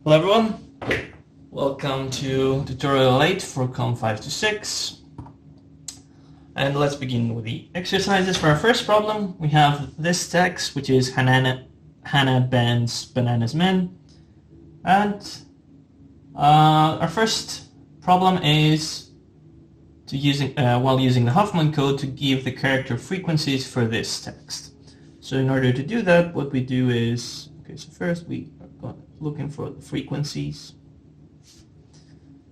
Hello everyone, welcome to tutorial 8 for Comp526, and let's begin with the exercises. For our first problem, we have this text, which is Hannah bans bananas men, and our first problem is while using the Huffman code to give the character frequencies for this text. So in order to do that, what we do is, so first we are looking for the frequencies.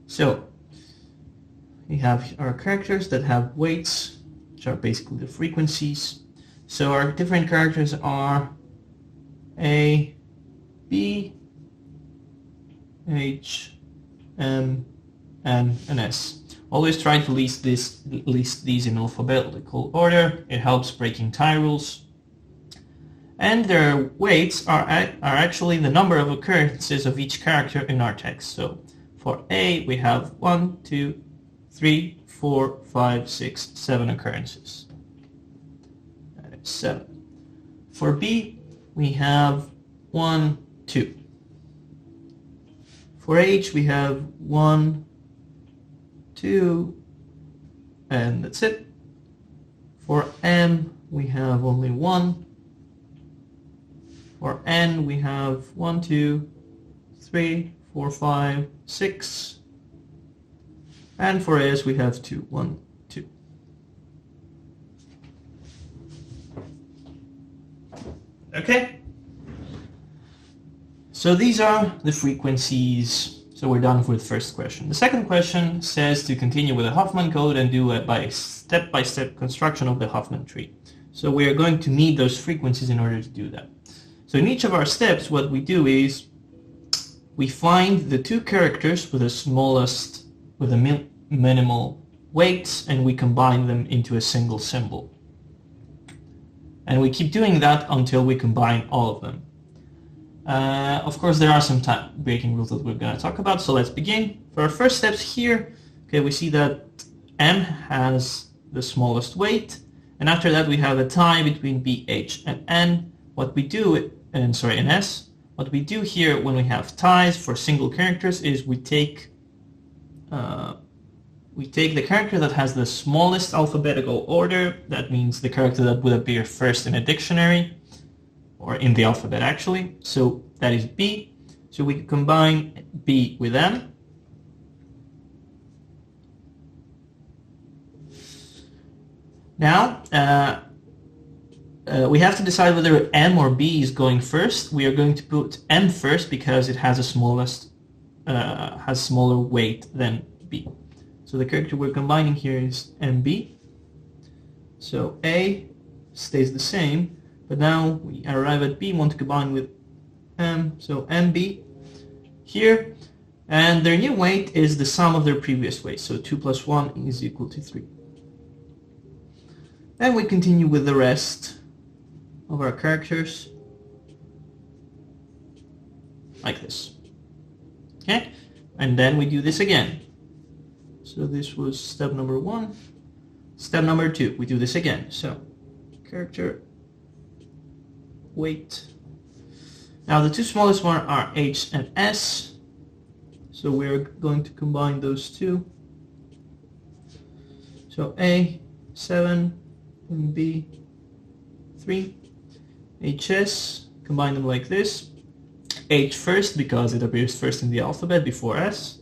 So we have our characters that have weights, which are basically the frequencies. So our different characters are A, B, H, M, N, and S. Always try to list these in alphabetical order. It helps breaking tie rules. And their weights are actually the number of occurrences of each character in our text. So for A, we have 1, 2, 3, 4, 5, 6, 7 occurrences. That is 7. For B, we have 1, 2. For H, we have 1, 2, and that's it. For M, we have only 1. For N, we have 1, 2, 3, 4, 5, 6. And for S, we have 2, 1, 2. Okay? So these are the frequencies. So we're done with the first question. The second question says to continue with the Huffman code and do it by step-by-step construction of the Huffman tree. So we are going to need those frequencies in order to do that. So in each of our steps, what we do is we find the two characters with the minimal weights, and we combine them into a single symbol. And we keep doing that until we combine all of them. Of course, there are some time-breaking rules that we're going to talk about, so let's begin. For our first steps here, we see that M has the smallest weight, and after that we have a tie between B, H, and N. What we do, and S, what we do here when we have ties for single characters is we take the character that has the smallest alphabetical order. That means the character that would appear first in a dictionary, or in the alphabet actually. So that is B. So we combine B with M. Now, we have to decide whether M or B is going first. We are going to put M first because it has smaller weight than B. So the character we're combining here is MB. So A stays the same, but now we arrive at B, want to combine with M, so MB here, and their new weight is the sum of their previous weight, so 2 plus 1 is equal to 3. And we continue with the rest of our characters like this. Okay, and then we do this again. So this was step number 1. Step number 2, we do this again. So character weight. Now the two smallest ones are H and S, so we're going to combine those two. So A 7 and B 3. HS, combine them like this. H first because it appears first in the alphabet before S.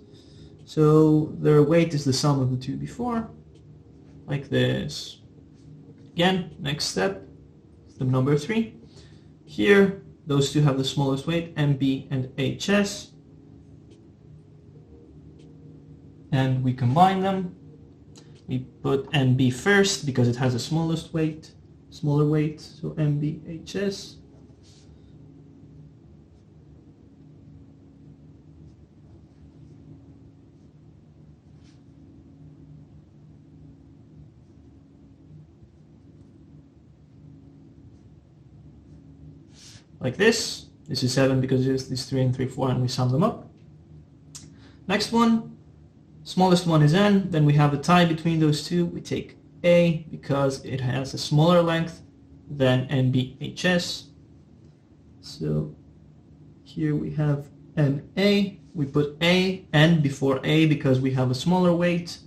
So their weight is the sum of the two before, like this. Again, next step number 3. Here, those two have the smallest weight, MB and HS. And we combine them. We put MB first because it has the smallest weight. Smaller weight, so MBHS. Like this. This is 7 because there's these 3 and 3, 4, and we sum them up. Next one, smallest one is N. Then we have a tie between those two. We take A because it has a smaller length than NBHS. So here we have NA, we put N before A because we have a smaller weight.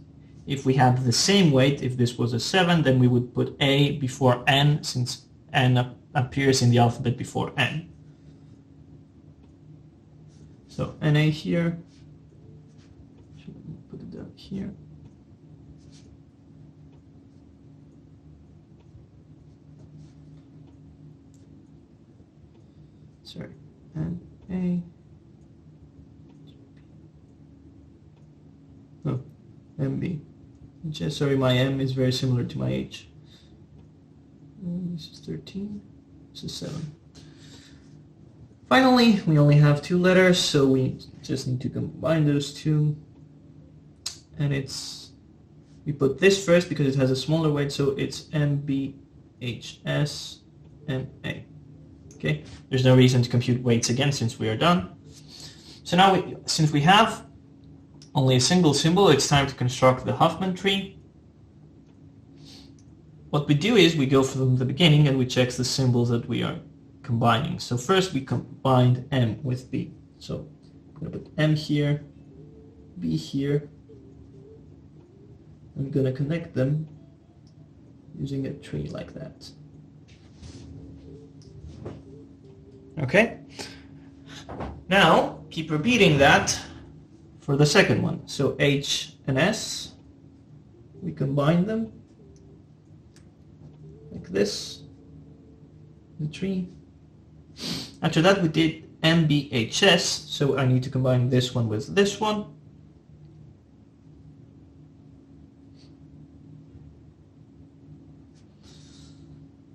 If we had the same weight, if this was a 7, then we would put A before N, since N appears in the alphabet before N. So NA here, put it down here. Sorry, NA. Oh, MB. Just sorry, my M is very similar to my H. This is 13. This is 7. Finally, we only have 2 letters, so we just need to combine those two. And we put this first because it has a smaller weight, so it's MBHS MA. Okay, there's no reason to compute weights again since we are done. So now, since we have only a single symbol, it's time to construct the Huffman tree. What we do is we go from the beginning and we check the symbols that we are combining. So first we combined M with B. So I'm going to put M here, B here. I'm going to connect them using a tree like that. Okay. Now keep repeating that for the second one. So H and S, we combine them like this, the tree. After that we did MBHS, so I need to combine this one with this one.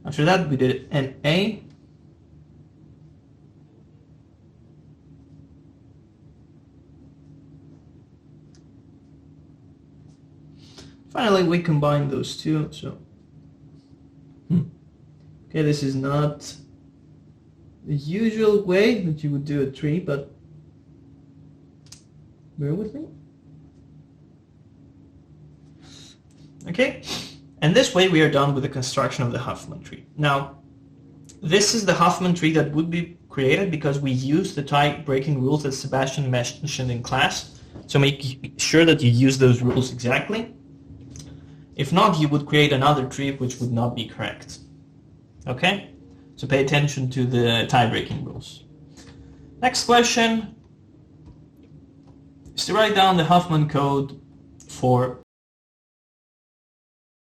After that we did NA. Finally, we combine those two. So, okay, this is not the usual way that you would do a tree, but bear with me. Okay, and this way we are done with the construction of the Huffman tree. Now, this is the Huffman tree that would be created because we use the tie-breaking rules that Sebastian mentioned in class. So make sure that you use those rules exactly. If not, you would create another tree which would not be correct. Okay? So pay attention to the tie-breaking rules. Next question is to write down the Huffman code for